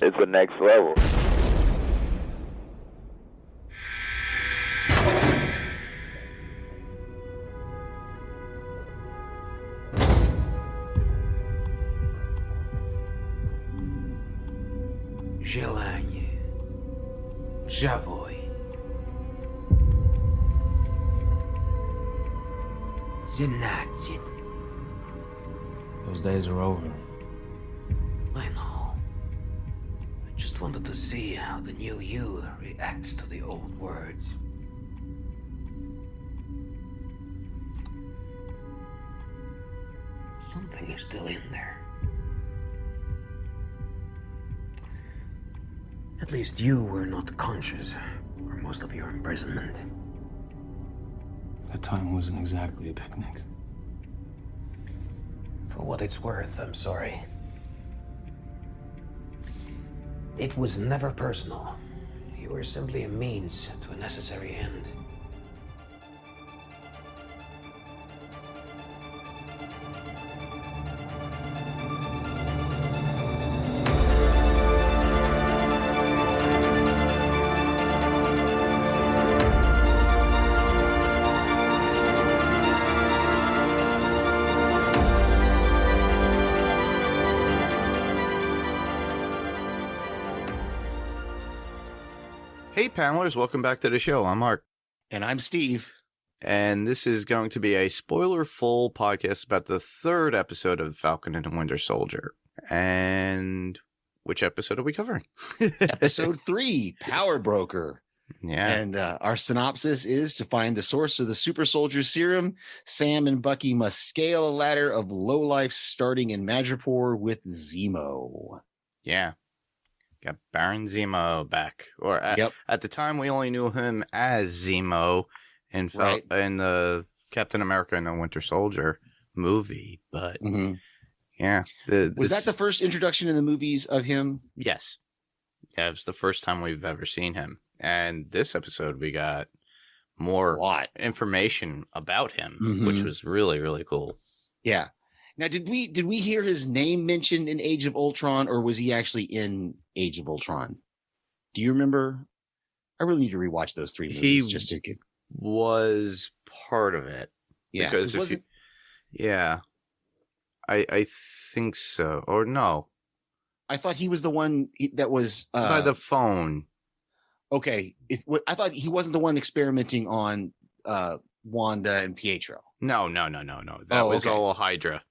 it's the next level. Желание. Живой. 17. Those days are over. I know. I just wanted to see how the new you reacts to the old words. Something is still in there. At least you were not conscious for most of your imprisonment. That time wasn't exactly a picnic. For what it's worth, I'm sorry. It was never personal. You were simply a means to a necessary end. Hey, panelers, welcome back to the show. I'm Mark. And I'm Steve. And this is going to be a spoiler-full podcast about the third episode of Falcon and the Winter Soldier. And which episode are we covering? Episode 3, Power Broker. Yeah. And our synopsis is: to find the source of the Super Soldier Serum, Sam and Bucky must scale a ladder of lowlife starting in Madripoor with Zemo. Yeah. Got Baron Zemo back. Or at the time, we only knew him as Zemo in the Captain America and the Winter Soldier movie. But yeah. Was that the first introduction in the movies of him? Yes. Yeah, it was the first time we've ever seen him. And this episode, we got more information about him, which was really, really cool. Yeah. Now, did we hear his name mentioned in Age of Ultron, or was he actually in Age of Ultron? Do you remember? I really need to rewatch those 3 movies just to get. Was part of it. Yeah. Because I think so. Or no. I thought he was the one that was by the phone. Okay. I thought he wasn't the one experimenting on Wanda and Pietro. No. That was all Hydra.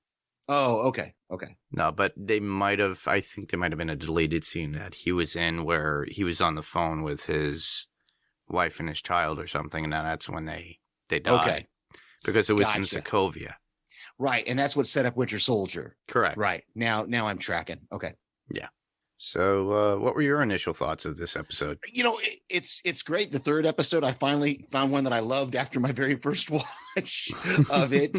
Oh, okay. No, but I think there might have been a deleted scene that he was in where he was on the phone with his wife and his child or something, and then that's when they died. Okay. Because it was in Sokovia. Right, and that's what set up Winter Soldier. Correct. Right. Now I'm tracking. Okay. Yeah. So what were your initial thoughts of this episode? It's great. The third episode, I finally found one that I loved after my very first watch of it.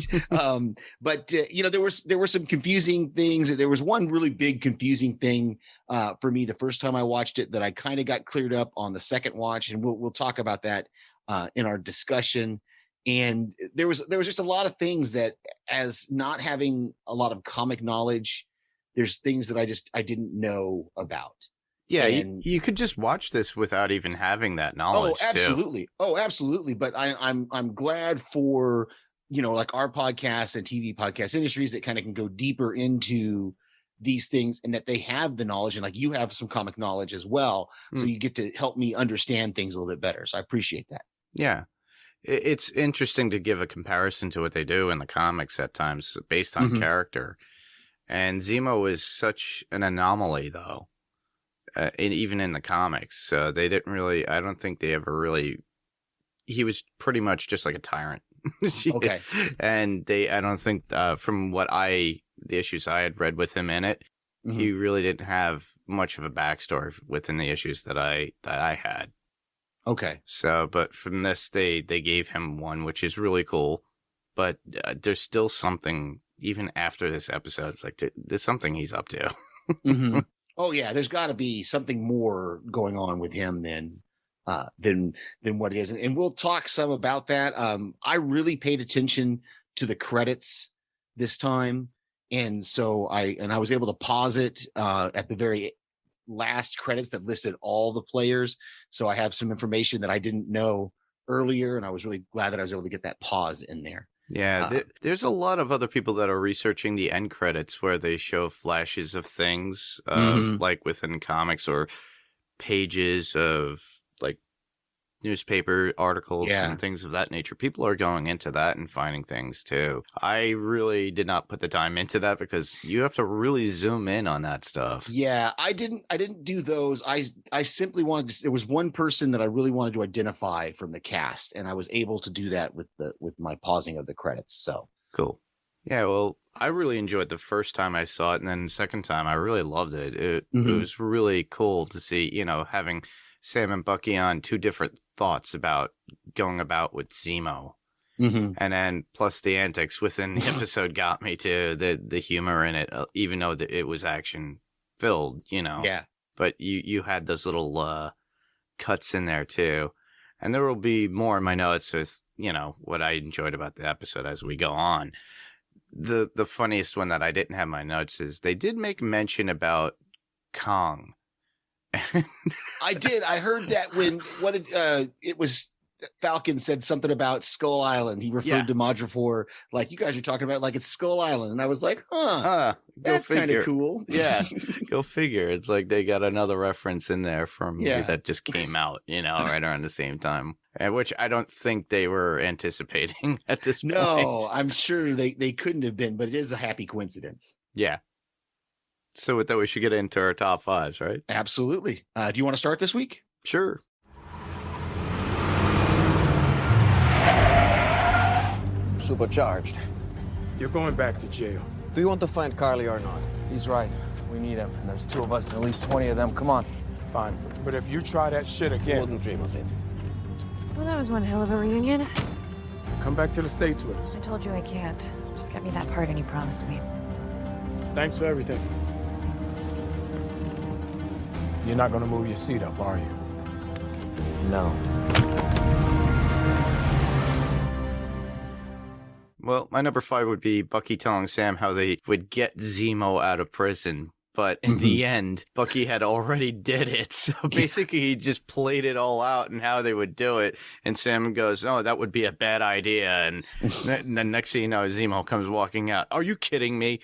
But there were some confusing things. There was one really big confusing thing for me the first time I watched it that I kind of got cleared up on the second watch, and we'll talk about that in our discussion. And there was just a lot of things that, as not having a lot of comic knowledge, there's things that I didn't know about. Yeah, you could just watch this without even having that knowledge. Oh, absolutely. Too. Oh, absolutely. But I'm glad for, like our podcast and TV podcast industries that kind of can go deeper into these things, and that they have the knowledge, and like you have some comic knowledge as well. So you get to help me understand things a little bit better. So I appreciate that. Yeah. It's interesting to give a comparison to what they do in the comics at times based on character. And Zemo is such an anomaly, though, even in the comics. They didn't really, I don't think they ever really, he was pretty much just like a tyrant. Okay. And I don't think, from the issues I had read with him in it, he really didn't have much of a backstory within the issues that I had. Okay. So, but from this, they gave him one, which is really cool. But there's still something. Even after this episode, it's like there's something he's up to. Oh yeah, there's got to be something more going on with him than what it is, and we'll talk some about that. I really paid attention to the credits this time, and so I was able to pause it at the very last credits that listed all the players. So I have some information that I didn't know earlier, and I was really glad that I was able to get that pause in there. Yeah, there's a lot of other people that are researching the end credits where they show flashes of things, like within comics or pages of like newspaper articles and things of that nature. People are going into that and finding things too. I really did not put the time into that because you have to really zoom in on that stuff. Yeah, I didn't do those. I simply wanted to, there was one person that I really wanted to identify from the cast, and I was able to do that with my pausing of the credits. So cool. Yeah, well, I really enjoyed the first time I saw it, and then the second time I really loved it. It was really cool to see, having Sam and Bucky on two different thoughts about going about with Zemo. And then plus the antics within the episode got me to the humor in it, even though it was action filled, Yeah. But you had those little cuts in there too. And there will be more in my notes with, what I enjoyed about the episode as we go on. The funniest one that I didn't have in my notes is they did make mention about Kong. I did. I heard that when it was Falcon said something about Skull Island. He referred to Madripoor like you guys are talking about like it's Skull Island, and I was like, that's kind of cool. Yeah, go figure. It's like they got another reference in there from that just came out, right around the same time, and which I don't think they were anticipating at this point. No, I'm sure they couldn't have been, but it is a happy coincidence. Yeah. So with that, we should get into our top fives, right? Absolutely. Do you want to start this week? Sure. Supercharged. You're going back to jail. Do you want to find Carly or not? He's right. We need him. And there's two of us and at least 20 of them. Come on. Fine. But if you try that shit again... Wouldn't dream of it. Well, that was one hell of a reunion. Come back to the States with us. I told you I can't. Just get me that pardon you promised me. Thanks for everything. You're not gonna move your seat up, are you? No. Well, my number 5 would be Bucky telling Sam how they would get Zemo out of prison. But in the end, Bucky had already did it. So basically, he just played it all out and how they would do it. And Sam goes, "Oh, that would be a bad idea." And then next thing you know, Zemo comes walking out. Are you kidding me?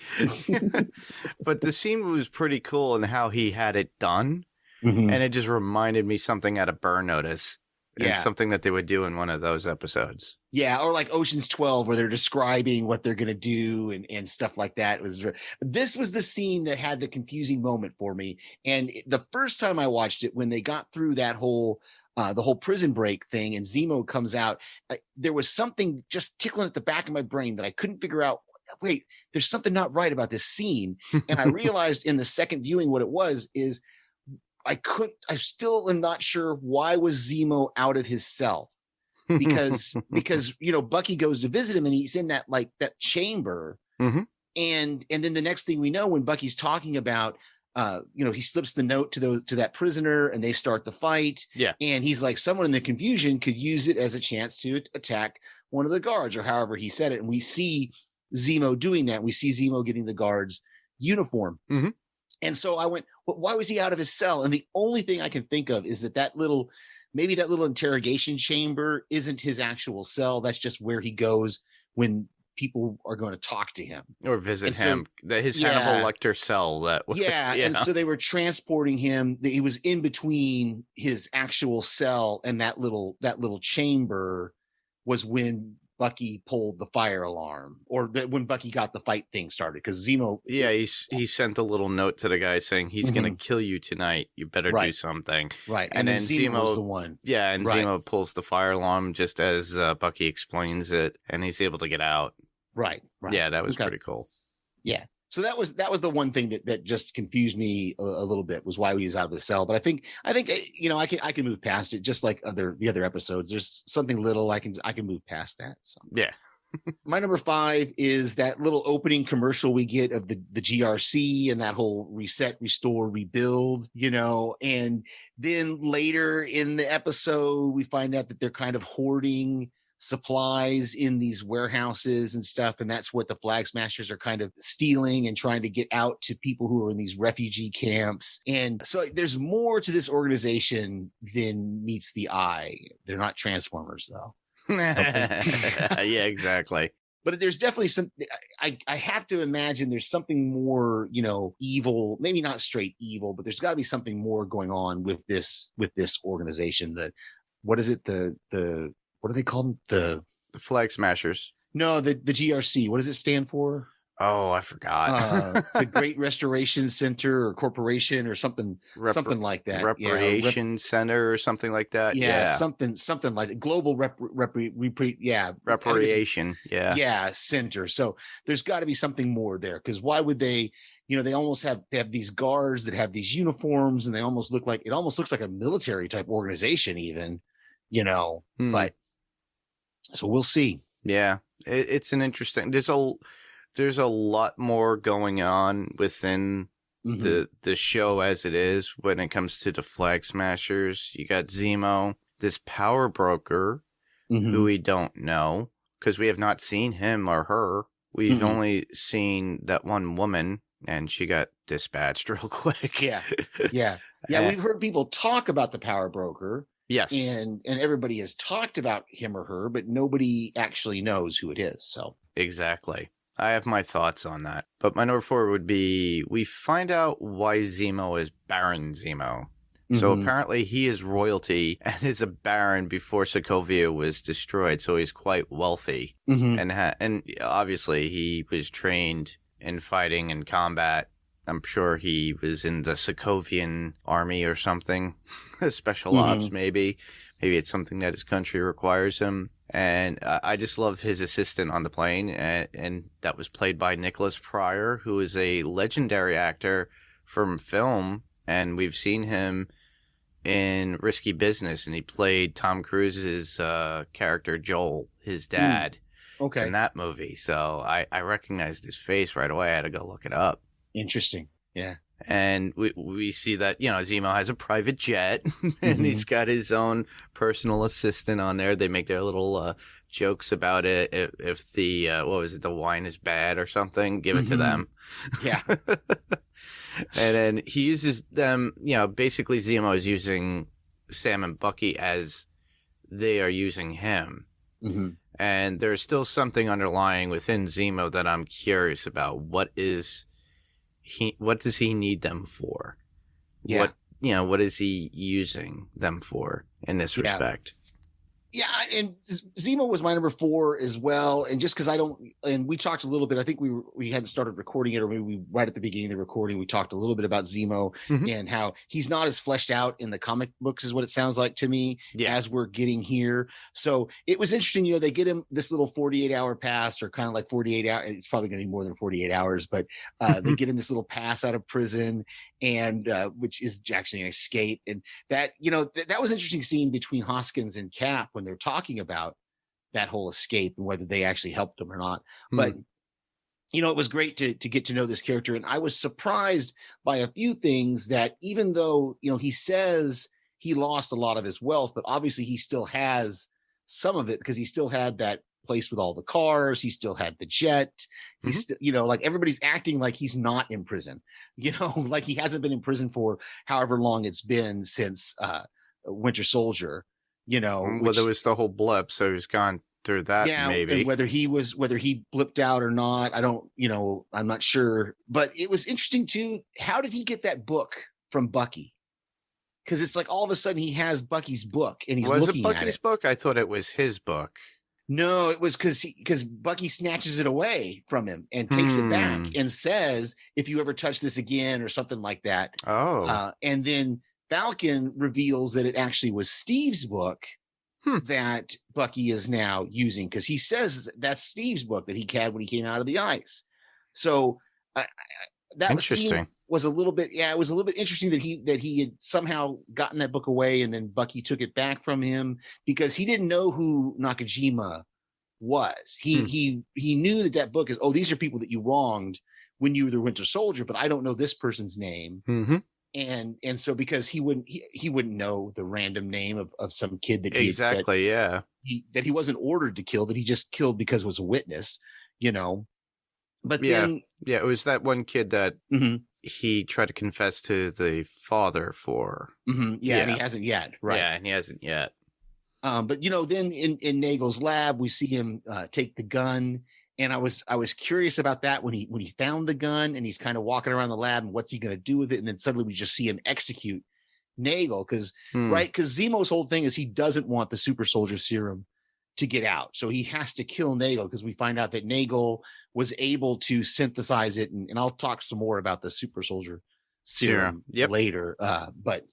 But the scene was pretty cool in how he had it done. And it just reminded me something out of Burn Notice. And something that they would do in one of those episodes. Yeah, or like Ocean's 12, where they're describing what they're going to do and stuff like that. This was the scene that had the confusing moment for me. And the first time I watched it, when they got through that whole the whole prison break thing and Zemo comes out, there was something just tickling at the back of my brain that I couldn't figure out. Wait, there's something not right about this scene. And I realized in the second viewing what it was is I still am not sure why was Zemo out of his cell. Because Bucky goes to visit him and he's in that chamber. And then the next thing we know, when Bucky's talking about he slips the note to that prisoner and they start the fight. Yeah. And he's like, someone in the confusion could use it as a chance to attack one of the guards, or however he said it. And we see Zemo doing that. We see Zemo getting the guard's uniform. And so I went, well, why was he out of his cell? And the only thing I can think of is that little interrogation chamber isn't his actual cell. That's just where he goes when people are going to talk to him or visit him. His Hannibal Lecter cell. And so they were transporting him. He was in between his actual cell and that little chamber was when Bucky pulled the fire alarm, or when Bucky got the fight thing started, because Zemo. Yeah, he sent a little note to the guy saying he's going to kill you tonight. You better do something. Right, and then Zemo was the one. Yeah, and Zemo pulls the fire alarm just as Bucky explains it, and he's able to get out. Right. Yeah, that was pretty cool. Yeah. So that was the one thing that just confused me a little bit, was why he was out of the cell. But I think I can move past it, just like the other episodes. There's something little I can move past that. So. Yeah. My number 5 is that little opening commercial we get of the GRC and that whole reset, restore, rebuild, and then later in the episode we find out that they're kind of hoarding supplies in these warehouses and stuff, and that's what the Flag Smashers are kind of stealing and trying to get out to people who are in these refugee camps. And so there's more to this organization than meets the eye. They're not Transformers, though. Yeah, exactly. But there's definitely some, I have to imagine there's something more, evil, maybe not straight evil, but there's got to be something more going on with this organization. What is it? What do they call them? The Flag Smashers. No, the GRC. What does it stand for? Oh, I forgot. The Great Restoration Center or Corporation or something like that. Reparation Center or something like that. Yeah. Something like it. Global Reparation. Yeah. Center. So there's got to be something more there, because why would they? They almost have these guards that have these uniforms, and it almost looks like a military type organization, even. But so we'll see. Yeah, it's an interesting. There's a lot more going on within the show as it is when it comes to the Flag Smashers. You got Zemo, this power broker, who we don't know because we have not seen him or her. We've only seen that one woman, and she got dispatched real quick. Yeah. We've heard people talk about the power broker. Yes. And everybody has talked about him or her, but nobody actually knows who it is. So exactly. I have my thoughts on that. But my number 4 would be, we find out why Zemo is Baron Zemo. So apparently he is royalty and is a baron before Sokovia was destroyed. So he's quite wealthy. And obviously he was trained in fighting and combat. I'm sure he was in the Sokovian army or something, special ops maybe. Maybe it's something that his country requires him. And I just love his assistant on the plane, and that was played by Nicholas Pryor, who is a legendary actor from film, and we've seen him in Risky Business, and he played Tom Cruise's character Joel, his dad, in that movie. So I recognized his face right away. I had to go look it up. Interesting. Yeah. And we see that, Zemo has a private jet and he's got his own personal assistant on there. They make their little jokes about it. If the, the wine is bad or something, give it to them. Yeah. And then he uses them, basically Zemo is using Sam and Bucky as they are using him. And there's still something underlying within Zemo that I'm curious about. What does he need them for? Yeah. What is he using them for in this respect? Yeah, and Zemo was my number 4 as well. And just because and we talked a little bit, I think we hadn't started recording it, or maybe right at the beginning of the recording, we talked a little bit about Zemo and how he's not as fleshed out in the comic books, is what it sounds like to me, as we're getting here. So it was interesting, they get him this little 48-hour pass, or kind of like 48 hours. It's probably going to be more than 48 hours, but they get him this little pass out of prison, and which is actually an escape. And that, that was an interesting scene between Hoskins and Cap when they're talking about that whole escape and whether they actually helped him or not. But it was great to get to know this character. And I was surprised by a few things, that even though, he says he lost a lot of his wealth, but obviously he still has some of it, because he still had that place with all the cars. He still had the jet. He's still, like, everybody's acting like he's not in prison, like he hasn't been in prison for however long it's been since Winter Soldier. Well, there was the whole blip, so he's gone through that. Yeah, maybe. And whether he blipped out or not, I don't, I'm not sure. But it was interesting too. How did he get that book from Bucky? Because it's like all of a sudden he has Bucky's book and he's looking at it. Was it Bucky's book? I thought it was his book. No, it was because Bucky snatches it away from him and takes it back and says, "If you ever touch this again," or something like that. Oh, and then Falcon reveals that it actually was Steve's book that Bucky is now using, because he says that's Steve's book that he had when he came out of the ice. So that was a little bit, it was a little bit interesting that he had somehow gotten that book away, and then Bucky took it back from him, because he didn't know who Nakajima was. He knew that book is, these are people that you wronged when you were the Winter Soldier, but I don't know this person's name. And so because he wouldn't know the random name of some kid that yeah. he wasn't ordered to kill, that he just killed because it was a witness, But then, it was that one kid that Mhm. he tried to confess to the father for. And he hasn't yet, right? Yeah, and he hasn't yet. But then in Nagel's lab, we see him take the gun, and I was curious about that when he found the gun, and he's kind of walking around the lab, and what's he going to do with it? And then suddenly we just see him execute Nagel, because Zemo's whole thing is he doesn't want the Super Soldier Serum to get out, so he has to kill Nagel, because we find out that Nagel was able to synthesize it, and I'll talk some more about the Super Soldier Serum later. But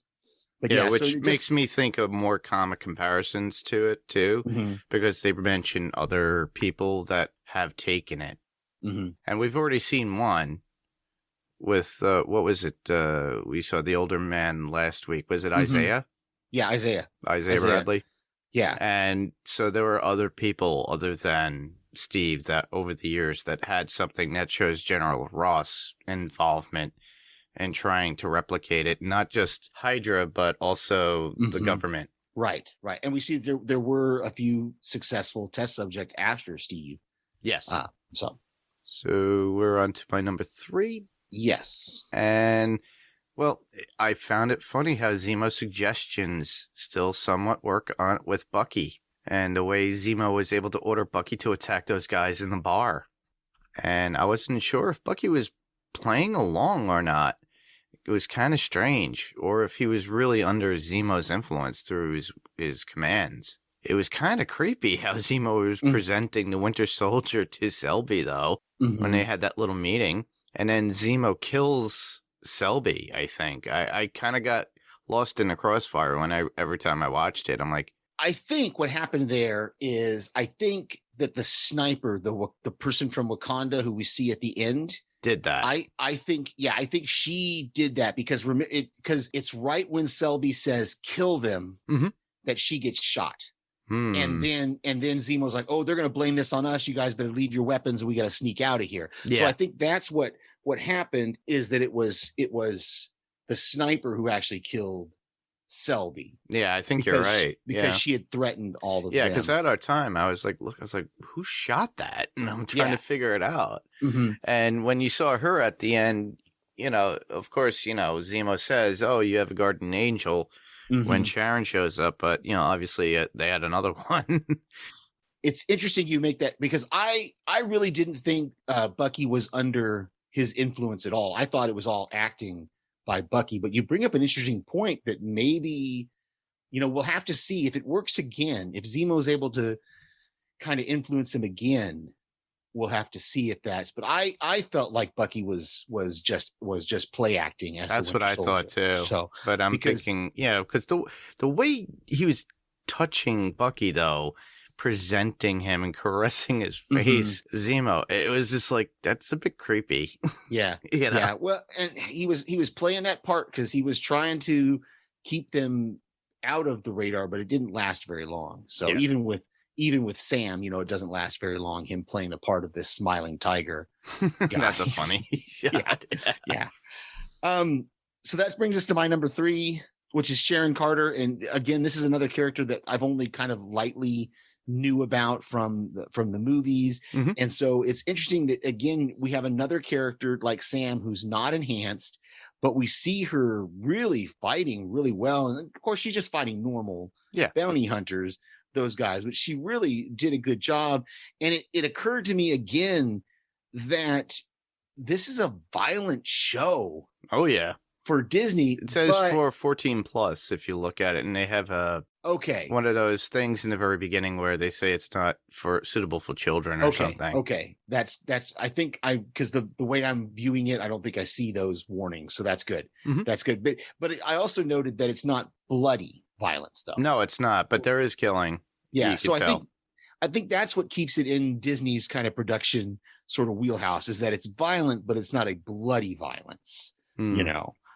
yeah, which so it makes me think of more comic comparisons to it too, because they mention other people that have taken it, and we've already seen one with what was it? We saw the older man last week. Was it Isaiah? Yeah, Isaiah Bradley. Yeah, and so there were other people other than Steve that over the years that had something that shows General Ross' involvement and trying to replicate it, not just Hydra, but also the government. Right. And we see there were a few successful test subjects after Steve. Yes. So we're on to my number 3. Yes. And, well, I found it funny how Zemo's suggestions still somewhat work on with Bucky, and the way Zemo was able to order Bucky to attack those guys in the bar. And I wasn't sure if Bucky was playing along or not. It was kind of strange, or if he was really under Zemo's influence through his commands. It was kind of creepy how Zemo was presenting the Winter Soldier to Selby, though, when they had that little meeting. And then Zemo kills Selby, I think. I kind of got lost in the crossfire every time I watched it. I'm like, I think what happened there is, I think that the sniper, the person from Wakanda who we see at the end, did that. I think she did that because it's right when Selby says kill them that she gets shot. And then Zemo's like, oh, they're going to blame this on us. You guys better leave your weapons and we got to sneak out of here. So I think that's what happened, is that it was the sniper who actually killed Selby. Yeah, I think you're right. Because she had threatened all of them. Yeah, because at our time, I was like, who shot that? And I'm trying to figure it out. And when you saw her at the end, of course, Zemo says, oh, you have a guardian angel when Sharon shows up. But, obviously they had another one. It's interesting you make that, because I really didn't think Bucky was under his influence at all. I thought it was all acting by Bucky, but you bring up an interesting point that maybe, we'll have to see if it works again. If Zemo's able to kind of influence him again, we'll have to see if that's, but I felt like Bucky was just play acting as that's what I thought too. So, but I'm thinking, because the way he was touching Bucky, though, presenting him and caressing his face, Zemo, it was just like, that's a bit creepy. Yeah. Yeah. Well, and he was playing that part because he was trying to keep them out of the radar, but it didn't last very long. So even with Sam, it doesn't last very long, him playing the part of this smiling tiger. That's a funny shot. Yeah. So that brings us to my number 3, which is Sharon Carter. And again, this is another character that I've only kind of lightly knew about from the movies. And so it's interesting that, again, we have another character like Sam who's not enhanced, but we see her really fighting really well. And of course, she's just fighting normal bounty hunters, those guys, but she really did a good job. And it occurred to me again that this is a violent show. Oh, yeah. For Disney. It says for 14 plus if you look at it, and they have one of those things in the very beginning where they say it's not suitable for children or something. Okay. That's I think because the way I'm viewing it, I don't think I see those warnings. So that's good. That's good. But I also noted that it's not bloody violence, though. No, it's not, but there is killing. Yeah. So I think that's what keeps it in Disney's kind of production sort of wheelhouse, is that it's violent, but it's not a bloody violence,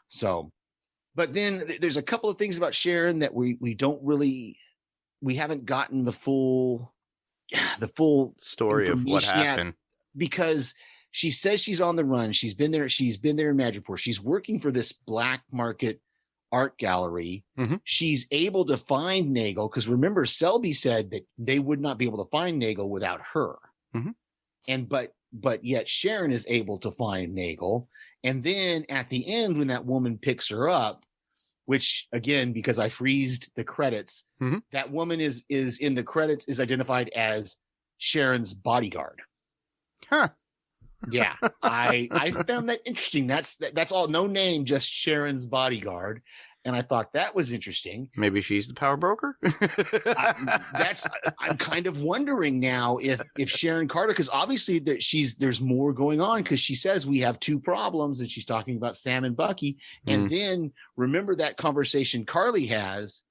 So, but then there's a couple of things about Sharon that we haven't gotten the full story of what happened, because she says she's on the run. She's been there in Madripoor. She's working for this black market art gallery. Mhm. She's able to find Nagel because remember, Selby said that they would not be able to find Nagel without her. Mhm. And but yet Sharon is able to find Nagel. And then at the end, when that woman picks her up, which again, because I freezed the credits, Mhm. that woman is in the credits is identified as Sharon's bodyguard. Huh. Yeah, I found that interesting. That's all, no name, just Sharon's bodyguard, and I thought that was interesting. Maybe she's the power broker. I'm kind of wondering now if Sharon Carter, because obviously there's more going on, because she says we have two problems, and she's talking about Sam and Bucky, and then remember that conversation Carly has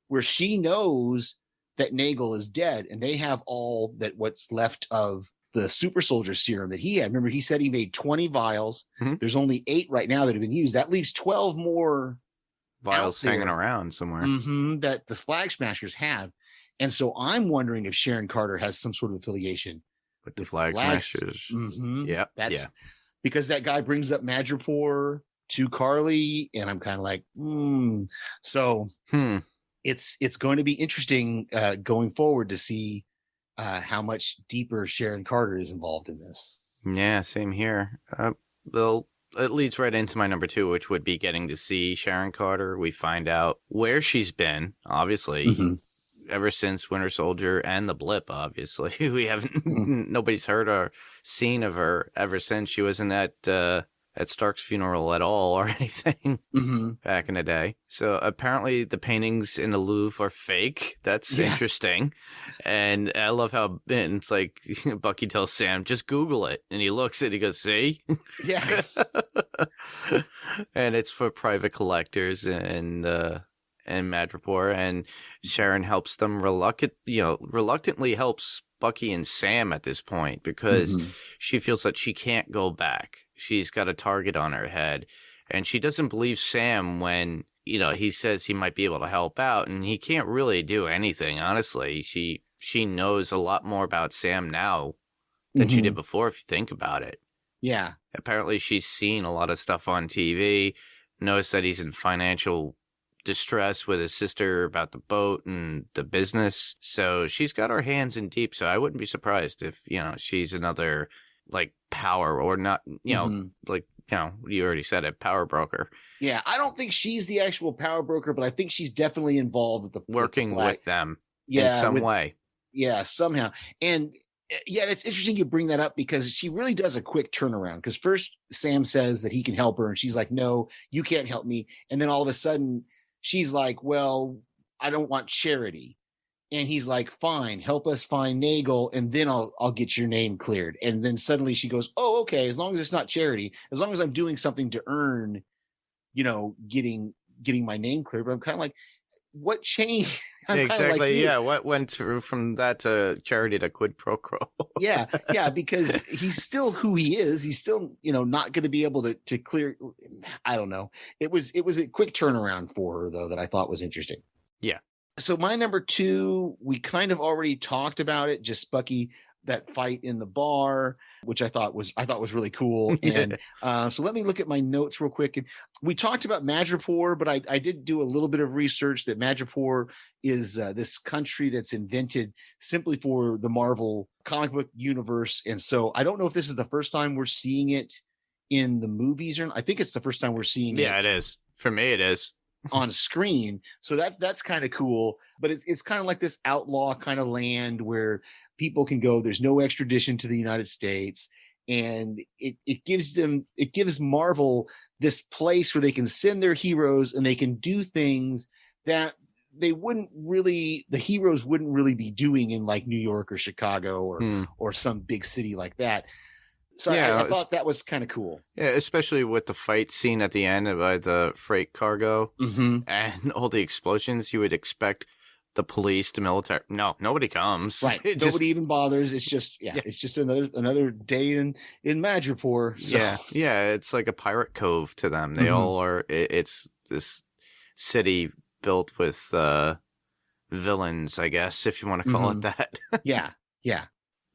where she knows that Nagel is dead, and they have all that what's left of the Super Soldier Serum that he had. Remember, he said he made 20 vials. Mhm. There's only 8 right now that have been used. That leaves 12 more Vials out there. hanging around somewhere. That the Flag Smashers have. And so I'm wondering if Sharon Carter has some sort of affiliation With the Flag Flags. Smashers. Yep. That's Yeah. Because that guy brings up Madripoor to Carly, and I'm kind of like, So it's going to be interesting going forward to see how much deeper Sharon Carter is involved in this. Yeah, same here. Well, it leads right into my number 2, which would be getting to see Sharon Carter. We find out where she's been, obviously, ever since Winter Soldier and the blip, obviously. We haven't, nobody's heard or seen of her ever since. She wasn't at Stark's funeral at all or anything back in the day. So apparently the paintings in the Louvre are fake. That's interesting. And I love how it's like Bucky tells Sam, just Google it. And he looks at it, he goes, see? Yeah. And it's for private collectors and Madripoor. And Sharon helps them reluctantly helps Bucky and Sam at this point because she feels that she can't go back. She's got a target on her head, and she doesn't believe Sam when, he says he might be able to help out, and he can't really do anything, honestly. She knows a lot more about Sam now than she did before, if you think about it. Yeah. Apparently she's seen a lot of stuff on TV, knows that he's in financial distress with his sister about the boat and the business. So she's got her hands in deep. So I wouldn't be surprised if, she's another like power or not, you already said it, power broker. Yeah. I don't think she's the actual power broker, but I think she's definitely involved with working with them in some way. Yeah, somehow. And yeah, it's interesting you bring that up because she really does a quick turnaround. Because first Sam says that he can help her and she's like, no, you can't help me. And then all of a sudden she's like, well, I don't want charity. And he's like, fine, help us find Nagel, and then I'll get your name cleared. And then suddenly she goes, oh, okay, as long as it's not charity, as long as I'm doing something to earn, getting my name cleared. But I'm kind of like, what changed? Exactly. Yeah. What went through from that to charity to quid pro quo? Yeah. Because he's still who he is. He's still, not going to be able to clear. I don't know. It was a quick turnaround for her though, that I thought was interesting. Yeah. So my number 2, we kind of already talked about it, just Bucky, that fight in the bar, which I thought was really cool. And so let me look at my notes real quick. And we talked about Madripoor, but I did do a little bit of research that Madripoor is this country that's invented simply for the Marvel comic book universe. And so I don't know if this is the first time we're seeing it in the movies or not. I think it's the first time we're seeing it. Yeah, it is. For me, it is. On screen. So that's kind of cool, but it's kind of like this outlaw kind of land where people can go. There's no extradition to the United States. And it gives Marvel this place where they can send their heroes and they can do things that the heroes wouldn't really be doing in like New York or Chicago or some big city like that. So yeah, I thought that was kind of cool. Yeah, especially with the fight scene at the end of the freight cargo and all the explosions. You would expect the police, the military. No, nobody comes. Right. Nobody even bothers. It's just, it's just another day in Madripoor. So. Yeah. It's like a pirate cove to them. They all are. It's this city built with villains, I guess, if you want to call it that. Yeah.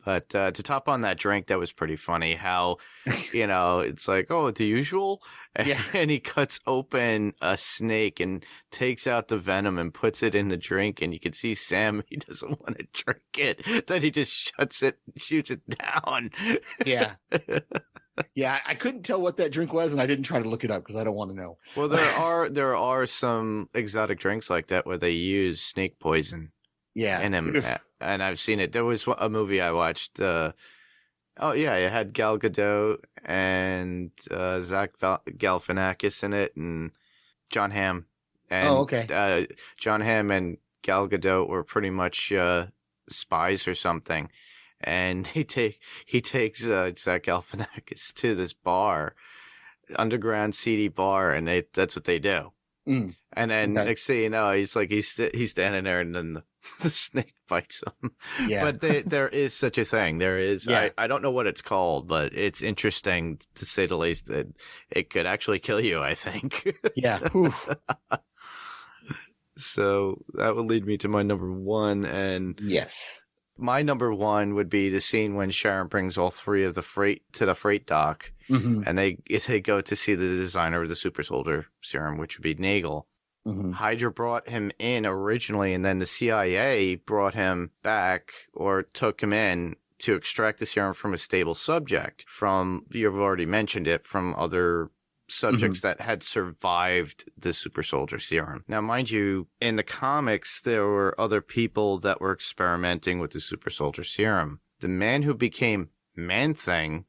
But to top on that drink, that was pretty funny how, it's like, oh, the usual. And he cuts open a snake and takes out the venom and puts it in the drink. And you can see Sam, he doesn't want to drink it. Then he just shoots it down. Yeah. Yeah, I couldn't tell what that drink was, and I didn't try to look it up because I don't want to know. Well, there are some exotic drinks like that where they use snake poison. Yeah. And I've seen it. There was a movie I watched. It had Gal Gadot and Zach Galifianakis in it, and John Hamm. And, John Hamm and Gal Gadot were pretty much spies or something. And he takes Zach Galifianakis to this bar, underground seedy bar, and that's what they do. And then next thing you know, he's standing there, and then the snake bites him. Yeah. But there is such a thing. There is. Yeah. I don't know what it's called, but it's interesting to say the least. It could actually kill you, I think. Yeah. So that would lead me to my number one, and yes. My number one would be the scene when Sharon brings all three of the freight to the freight dock, and they go to see the designer of the Super Soldier Serum, which would be Nagel. Hydra brought him in originally, and then the CIA brought him back or took him in to extract the serum from a stable subject from, you've already mentioned it, from other subjects that had survived the Super Soldier Serum. Now, mind you, in the comics, there were other people that were experimenting with the Super Soldier Serum. The man who became Man-Thing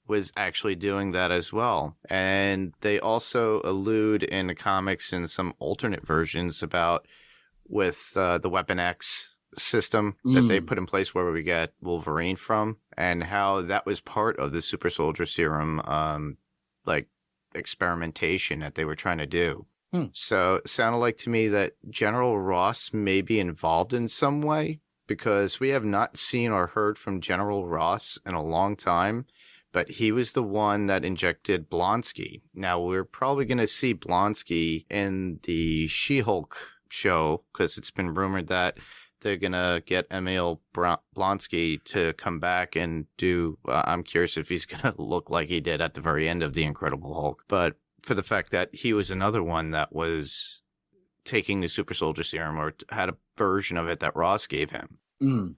was actually doing that as well. And they also allude in the comics in some alternate versions about with the Weapon X system that they put in place where we get Wolverine from, and how that was part of the Super Soldier Serum, experimentation that they were trying to do. So it sounded like to me that General Ross may be involved in some way, because we have not seen or heard from General Ross in a long time, but he was the one that injected Blonsky. Now, we're probably going to see Blonsky in the She-Hulk show, because it's been rumored that they're going to get Emil Blonsky to come back and do, I'm curious if he's going to look like he did at the very end of The Incredible Hulk. But for the fact that he was another one that was taking the Super Soldier Serum, or had a version of it that Ross gave him.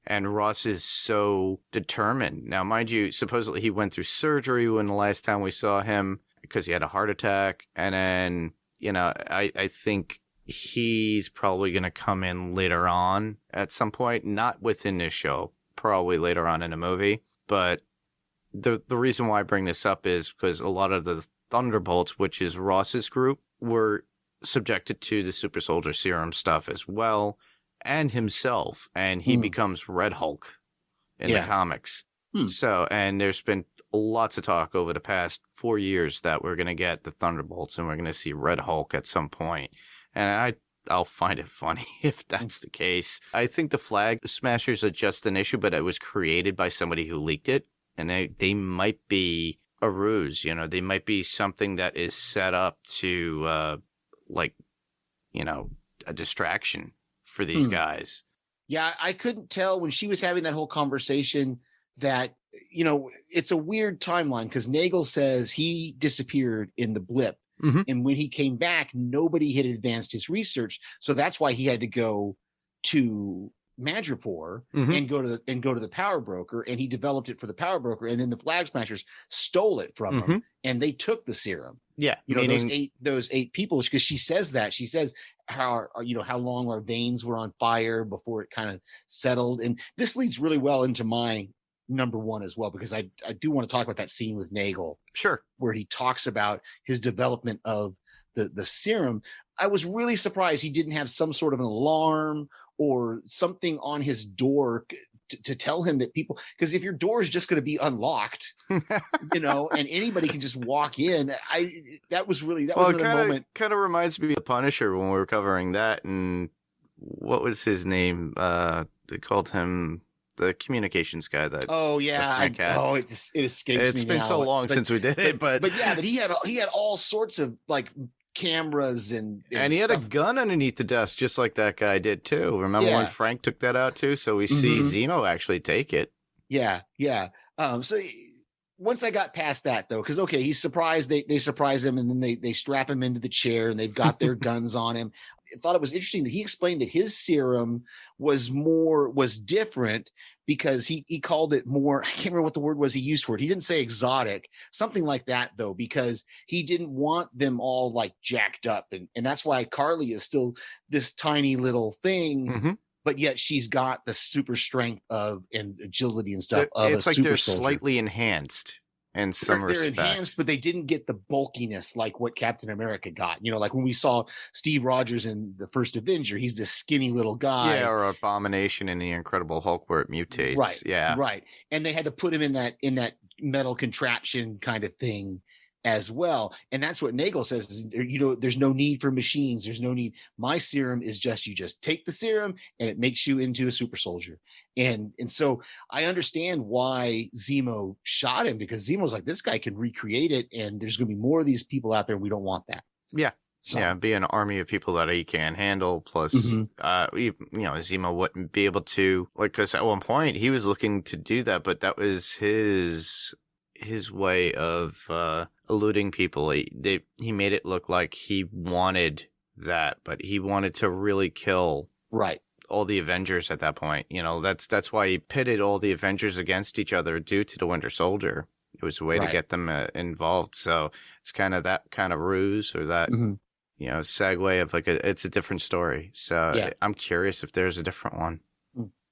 And Ross is so determined. Now, mind you, supposedly he went through surgery when the last time we saw him because he had a heart attack. And then, I think he's probably going to come in later on at some point, not within this show, probably later on in the movie. But the reason why I bring this up is because a lot of the Thunderbolts, which is Ross's group, were subjected to the Super Soldier Serum stuff as well, and himself, and he becomes Red Hulk in the comics. So, and there's been lots of talk over the past 4 years that we're going to get the Thunderbolts and we're going to see Red Hulk at some point. And I'll find it funny if that's the case. I think the Flag Smashers are just an issue, but it was created by somebody who leaked it. And they might be a ruse, they might be something that is set up to, a distraction for these guys. Yeah, I couldn't tell when she was having that whole conversation that, it's a weird timeline, because Nagel says he disappeared in the blip. And when he came back, nobody had advanced his research. So that's why he had to go to Madripoor and go to the power broker, and he developed it for the power broker. And then the Flag Smashers stole it from him, and they took the serum. Yeah. Those eight people, because she says how long our veins were on fire before it kind of settled. And this leads really well into my number one as well, because I do want to talk about that scene with Nagel. Sure. Where he talks about his development of the serum. I was really surprised he didn't have some sort of an alarm or something on his door to tell him that people, because if your door is just going to be unlocked, and anybody can just walk in. That was another moment. Kind of reminds me of the Punisher when we were covering that. And what was his name? They called him the communications guy. That it escapes me. It's been so long since we did it, but he had all sorts of cameras and he had a gun underneath the desk, just like that guy did too. Remember when Frank took that out too? So we see Zemo actually take it. Yeah, yeah. So once I got past that though, because okay, he's surprised. They surprise him, and then they strap him into the chair, and they've got their guns on him. I thought it was interesting that he explained that his serum was different because he called it more. I can't remember what the word was he used for it. He didn't say exotic, something like that though, because he didn't want them all like jacked up, and that's why Carly is still this tiny little thing. Mm-hmm. But yet she's got the super strength and agility and stuff of It's a like super they're soldier. slightly enhanced in some They're respect. enhanced, but they didn't get the bulkiness like what Captain America got. You know, like when we saw Steve Rogers in the first Avenger, he's this skinny little guy. Yeah, or Abomination in the Incredible Hulk where it mutates. Right. Yeah. Right. And they had to put him in that metal contraption kind of thing as well. And that's what Nagel says is, you know, there's no need for machines. There's no need. My serum is just, you just take the serum and it makes you into a super soldier. And so I understand why Zemo shot him, because Zemo's like, this guy can recreate it. And there's going to be more of these people out there. We don't want that. Yeah. So, Yeah, be an army of people that he can't handle. Plus, Zemo wouldn't be able to, like, because at one point he was looking to do that, but that was his way of eluding people. He made it look like he wanted that, but he wanted to really kill right. all the Avengers at that point. You know, that's why he pitted all the Avengers against each other due to the Winter Soldier. It was a way to get them involved. So it's kind of that kind of ruse or that, you know, segue of like it's a different story. So I'm curious if there's a different one.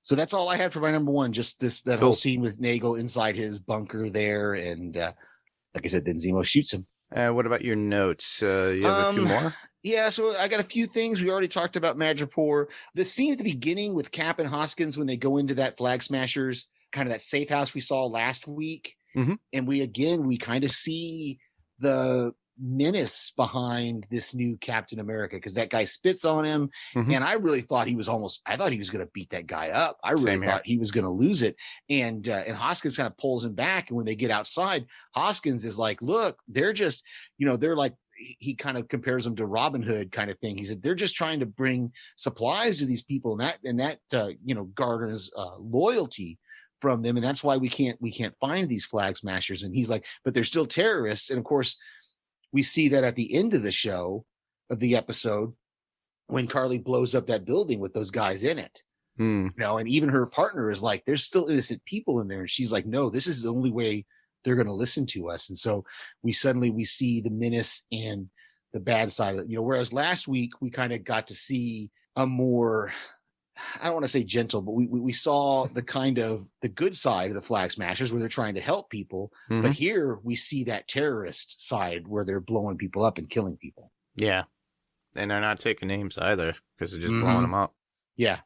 So that's all I had for my number one. Just that Cool. whole scene with Nagel inside his bunker there. And like I said, then Zemo shoots him. What about your notes? You have a few more? Yeah, so I got a few things. We already talked about Madripoor. The scene at the beginning with Cap and Hoskins when they go into that Flag Smashers, kind of that safe house we saw last week. And we kind of see the menace behind this new Captain America, because that guy spits on him. And I really thought he was going to beat that guy up. I really thought he was going to lose it. And Hoskins kind of pulls him back. And when they get outside, Hoskins is like, look, they're just, you know, they're like, he kind of compares them to Robin Hood kind of thing. He said, they're just trying to bring supplies to these people. And that garners loyalty from them. And that's why we can't find these Flag Smashers. And he's like, but they're still terrorists. And of course, we see that at the end of the episode, when Carly blows up that building with those guys in it, you know, and even her partner is like, there's still innocent people in there. And she's like, no, this is the only way they're going to listen to us. And so we see the menace and the bad side of it, you know, whereas last week we kind of got to see a more, I don't want to say gentle, but we saw the kind of the good side of the Flag Smashers where they're trying to help people. But here we see that terrorist side where they're blowing people up and killing people. Yeah. And they're not taking names either because they're just blowing them up. Yeah.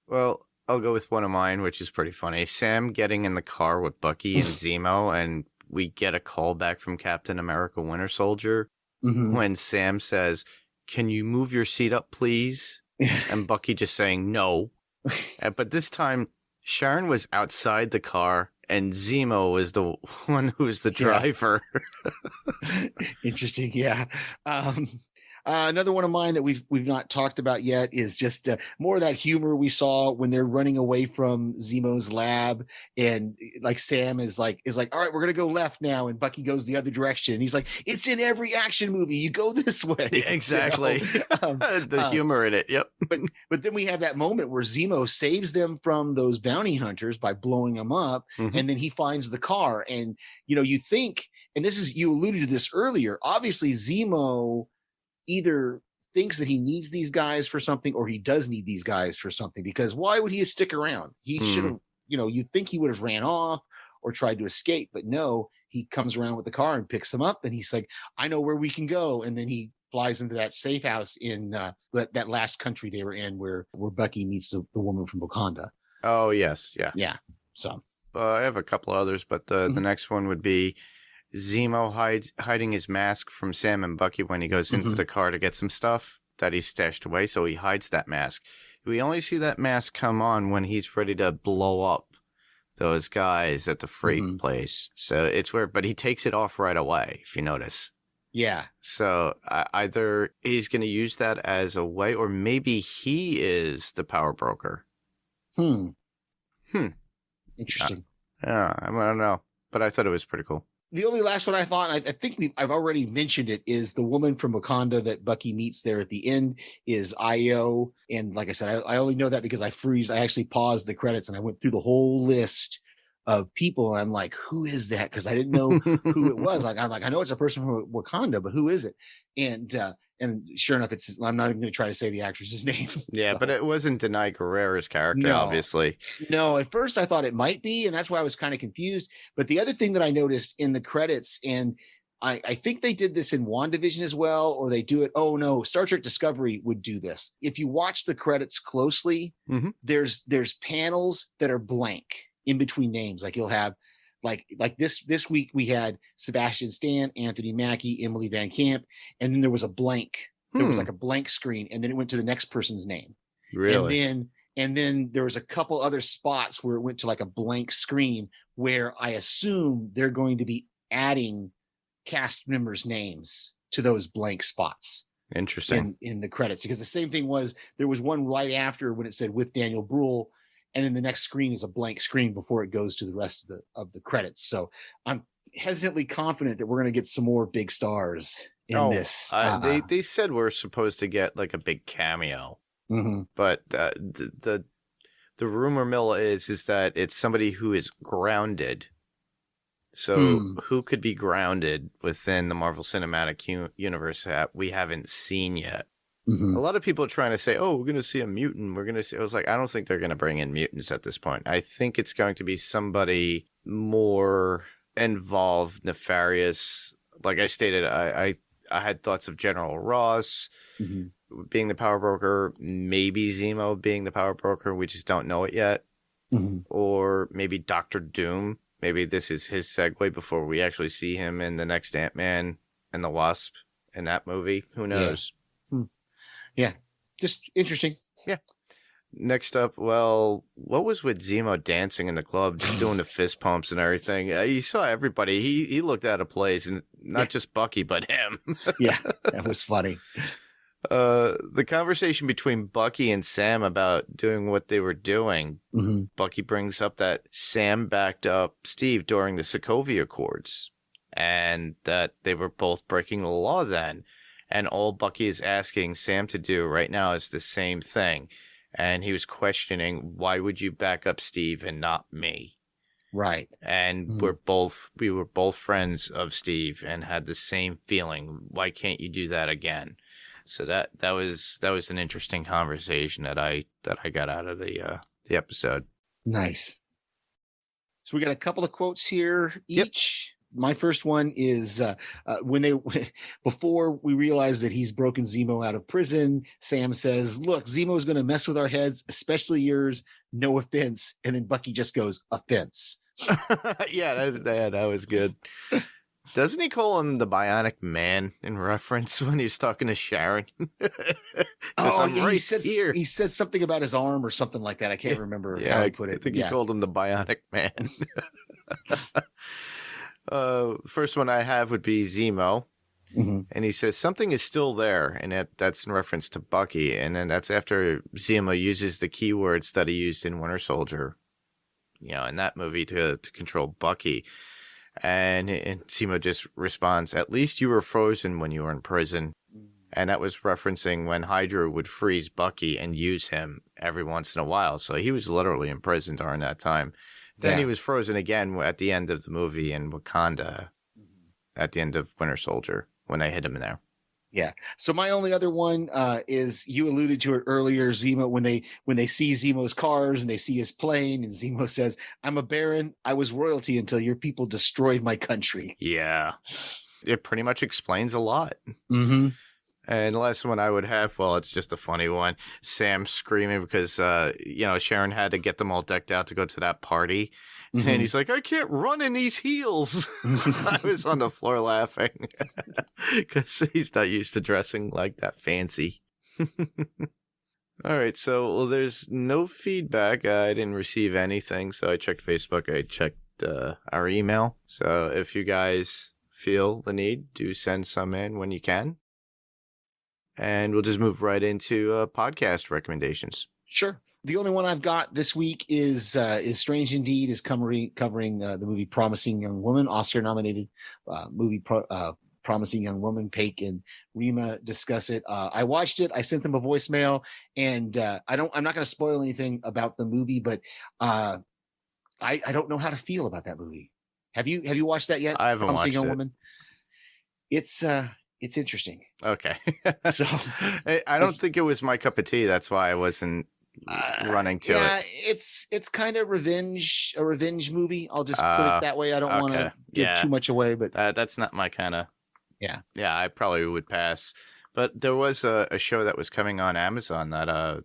Well, I'll go with one of mine, which is pretty funny. Sam getting in the car with Bucky and Zemo, and we get a call back from Captain America Winter Soldier when Sam says, "Can you move your seat up, please?" And Bucky just saying no. But this time, Sharon was outside the car, and Zemo was the one who was the driver. Interesting. Yeah. Another one of mine that we've not talked about yet is just more of that humor we saw when they're running away from Zemo's lab, and like Sam is like, all right, we're gonna go left now, and Bucky goes the other direction. And he's like, it's in every action movie, you go this way. Yeah, exactly. You know? The humor in it. Yep. But then we have that moment where Zemo saves them from those bounty hunters by blowing them up, and then he finds the car, and you know, you think, and you alluded to this earlier, obviously Zemo either thinks that he needs these guys for something or he does need these guys for something, because why would he stick around? He should have, you know, you'd think he would have ran off or tried to escape, but no, he comes around with the car and picks them up, and he's like, I know where we can go. And then he flies into that safe house in that last country they were in where Bucky meets the woman from Wakanda. Oh, yes. Yeah. Yeah. So I have a couple others, but the next one would be Zemo hiding his mask from Sam and Bucky when he goes into the car to get some stuff that he stashed away. So he hides that mask. We only see that mask come on when he's ready to blow up those guys at the freight place. So it's weird, but he takes it off right away, if you notice. Yeah. So either he's going to use that as a way, or maybe he is the power broker. Interesting. Yeah, I don't know, but I thought it was pretty cool. The only last one I thought, I think I've already mentioned it, is the woman from Wakanda that Bucky meets there at the end is Io. And like I said, I only know that because I actually paused the credits and I went through the whole list of people. And I'm like, who is that? Because I didn't know who it was. I'm like, I know it's a person from Wakanda, but who is it? And sure enough, I'm not even going to try to say the actress's name. Yeah, So. but it wasn't Denai Guerrera's character, No. obviously. No, at first I thought it might be, and that's why I was kind of confused. But the other thing that I noticed in the credits, and I think they did this in WandaVision as well, or they do it. Oh no, Star Trek Discovery would do this. If you watch the credits closely, there's panels that are blank in between names. Like you'll have like this week we had Sebastian Stan, Anthony Mackie, Emily Van Camp, and then there was a blank. There was like a blank screen, and then it went to the next person's name. Really? And then there was a couple other spots where it went to like a blank screen where I assume they're going to be adding cast members' names to those blank spots. Interesting. In the credits, because the same thing was, there was one right after when it said with Daniel Bruhl, and then the next screen is a blank screen before it goes to the rest of the credits. So I'm hesitantly confident that we're going to get some more big stars in this. They said we're supposed to get like a big cameo. But the rumor mill is that it's somebody who is grounded. So who could be grounded within the Marvel Cinematic Universe that we haven't seen yet? A lot of people are trying to say, "Oh, we're going to see a mutant. We're going to see." I was like, I don't think they're going to bring in mutants at this point. I think it's going to be somebody more involved, nefarious. Like I stated, I had thoughts of General Ross. Being the power broker, maybe Zemo being the power broker. We just don't know it yet. Or maybe Doctor Doom. Maybe this is his segue before we actually see him in the next Ant-Man and the Wasp in that movie. Who knows? Yeah. Just interesting. Yeah. Next up, well, what was with Zemo dancing in the club, just doing the fist pumps and everything? You saw everybody. He looked out of place, and not just Bucky, but him. Yeah, that was funny. The conversation between Bucky and Sam about doing what they were doing. Bucky brings up that Sam backed up Steve during the Sokovia Accords and that they were both breaking the law then. And all Bucky is asking Sam to do right now is the same thing. And he was questioning, why would you back up Steve and not me? Right. And we were both friends of Steve and had the same feeling. Why can't you do that again? So that was an interesting conversation that I got out of the episode. Nice. So we got a couple of quotes here each. My first one is before we realize that he's broken Zemo out of prison, Sam says, "Look, Zemo's going to mess with our heads, especially yours. No offense." And then Bucky just goes, "Offense." Yeah, that was good. Doesn't he call him the Bionic Man in reference when he's talking to Sharon? He said something about his arm or something like that. I can't remember how he put it. I think he called him the Bionic Man. First one I have would be Zemo. And he says something is still there, and that's in reference to Bucky. And then that's after Zemo uses the keywords that he used in Winter Soldier, in that movie to control Bucky. And Zemo just responds, "At least you were frozen when you were in prison." And that was referencing when Hydra would freeze Bucky and use him every once in a while. So he was literally in prison during that time. Then he was frozen again at the end of the movie in Wakanda, at the end of Winter Soldier, when they hit him in there. Yeah. So my only other one is, you alluded to it earlier, Zemo, when they see Zemo's cars and they see his plane, and Zemo says, "I'm a baron. I was royalty until your people destroyed my country." Yeah. It pretty much explains a lot. Mm-hmm. And the last one I would have, well, it's just a funny one. Sam screaming because, Sharon had to get them all decked out to go to that party. Mm-hmm. And he's like, "I can't run in these heels." I was on the floor laughing because he's not used to dressing like that fancy. All right. So, there's no feedback. I didn't receive anything. So I checked Facebook. I checked our email. So if you guys feel the need, do send some in when you can. And we'll just move right into podcast recommendations. Sure. The only one I've got this week is Strange Indeed, is covering the movie Promising Young Woman, Oscar-nominated movie. Promising Young Woman. Paik and Rima discuss it. I watched it. I sent them a voicemail, and I'm not going to spoil anything about the movie, but I don't know how to feel about that movie. Have you watched that yet? I haven't Promising watched Young it. Woman. It's interesting. Okay. So I don't think it was my cup of tea. That's why I wasn't running to it. It's kind of a revenge movie. I'll just put it that way. I don't want to give too much away, but that's not my kind of. Yeah. I probably would pass. But there was a show that was coming on Amazon that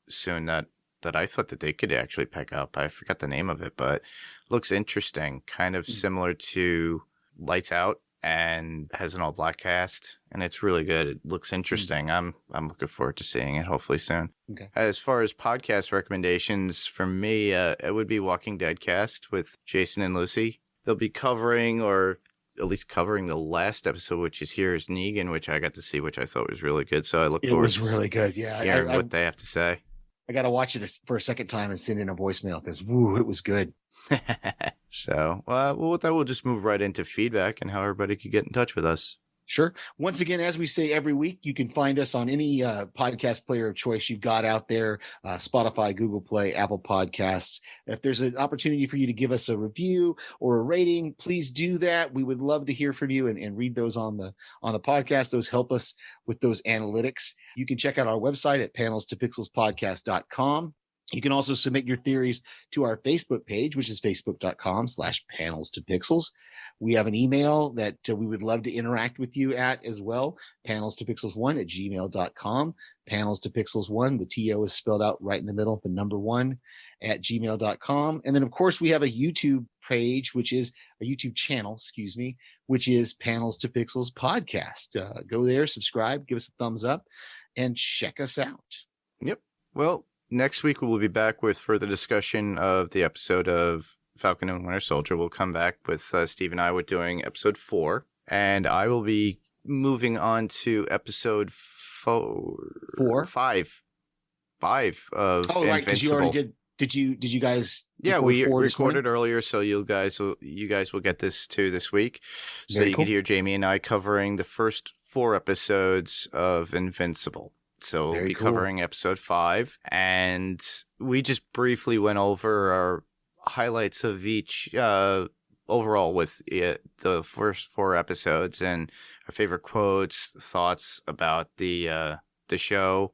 soon that I thought that they could actually pick up. I forgot the name of it, but looks interesting. Kind of similar to Lights Out, and has an all black cast, and it's really good. It looks interesting. I'm looking forward to seeing it hopefully soon. Okay. As far as podcast recommendations for me, it would be Walking Dead cast with Jason and Lucy. They'll be covering, or at least covering, the last episode, which is Here's Negan, which I got to see, which I thought was really good. So I look forward to really good. Yeah. hearing what they have to say. I got to watch it for a second time and send in a voicemail because it was good. So, with that, we'll just move right into feedback and how everybody could get in touch with us. Sure. Once again, as we say every week, you can find us on any podcast player of choice you've got out there, Spotify, Google Play, Apple Podcasts. If there's an opportunity for you to give us a review or a rating, please do that. We would love to hear from you and read those on the podcast. Those help us with those analytics. You can check out our website at panelstopixelspodcast.com. You can also submit your theories to our Facebook page, which is facebook.com/panelstopixels. We have an email that we would love to interact with you at as well, panelstopixels1@gmail.com. Panelstopixels1, the TO is spelled out right in the middle, the number 1 @gmail.com. And then, of course, we have a YouTube page, which is a YouTube channel, which is Panels to Pixels Podcast. Go there, subscribe, give us a thumbs up, and check us out. Yep. Well, next week we'll be back with further discussion of the episode of Falcon and Winter Soldier. We'll come back with Steve and I with doing episode 4, and I will be moving on to episode 5 of Oh, right, because you Invincible. already did. Did you guys? Yeah, record we 4 this morning? recorded earlier, so you guys will get this too this week. So Very you cool. could hear Jamie and I covering the first 4 episodes of Invincible. So we'll Very be cool. covering episode 5, and we just briefly went over our highlights of each overall with the first 4 episodes, and our favorite quotes, thoughts about the show,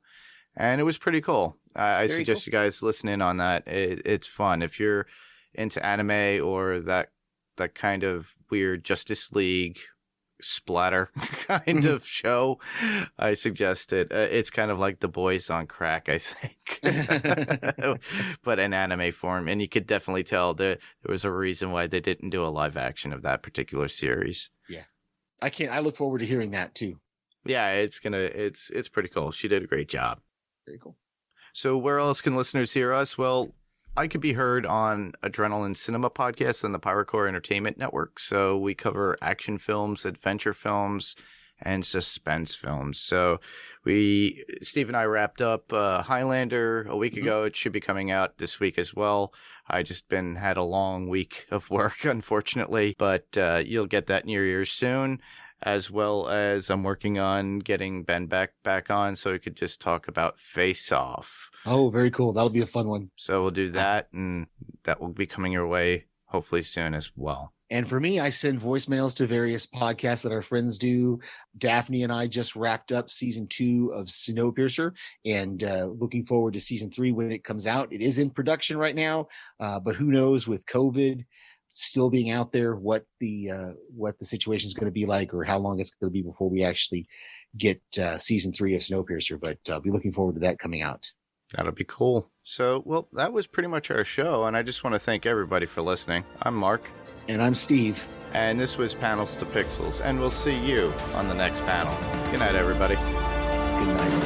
and it was pretty cool. I Very suggest you guys listen in on that. It's fun if you're into anime or that kind of weird Justice League splatter kind of show. I suggest it. It's kind of like The Boys on crack, I think, but in anime form. And you could definitely tell there was a reason why they didn't do a live action of that particular series. Yeah, I look forward to hearing that too. Yeah, it's pretty cool. She did a great job. Very cool. So where else can listeners hear us? Well, I could be heard on Adrenaline Cinema Podcast on the Pyrocore Entertainment Network. So we cover action films, adventure films, and suspense films. So Steve and I wrapped up Highlander a week ago. It should be coming out this week as well. I just had a long week of work, unfortunately, but you'll get that in your ears soon. As well as I'm working on getting Ben back on so we could just talk about Face Off. Oh, very cool. That'll be a fun one. So we'll do that, and that will be coming your way hopefully soon as well. And for me, I send voicemails to various podcasts that our friends do. Daphne and I just wrapped up season 2 of Snowpiercer, and looking forward to season 3 when it comes out. It is in production right now, but who knows with COVID still being out there what the situation is going to be like, or how long it's going to be before we actually get season 3 of Snowpiercer. But I'll be looking forward to that coming out. That'll be cool. So, well, that was pretty much our show, and I just want to thank everybody for listening. I'm Mark. And I'm Steve. And this was Panels to Pixels, and we'll see you on the next panel. Good night, everybody. Good night.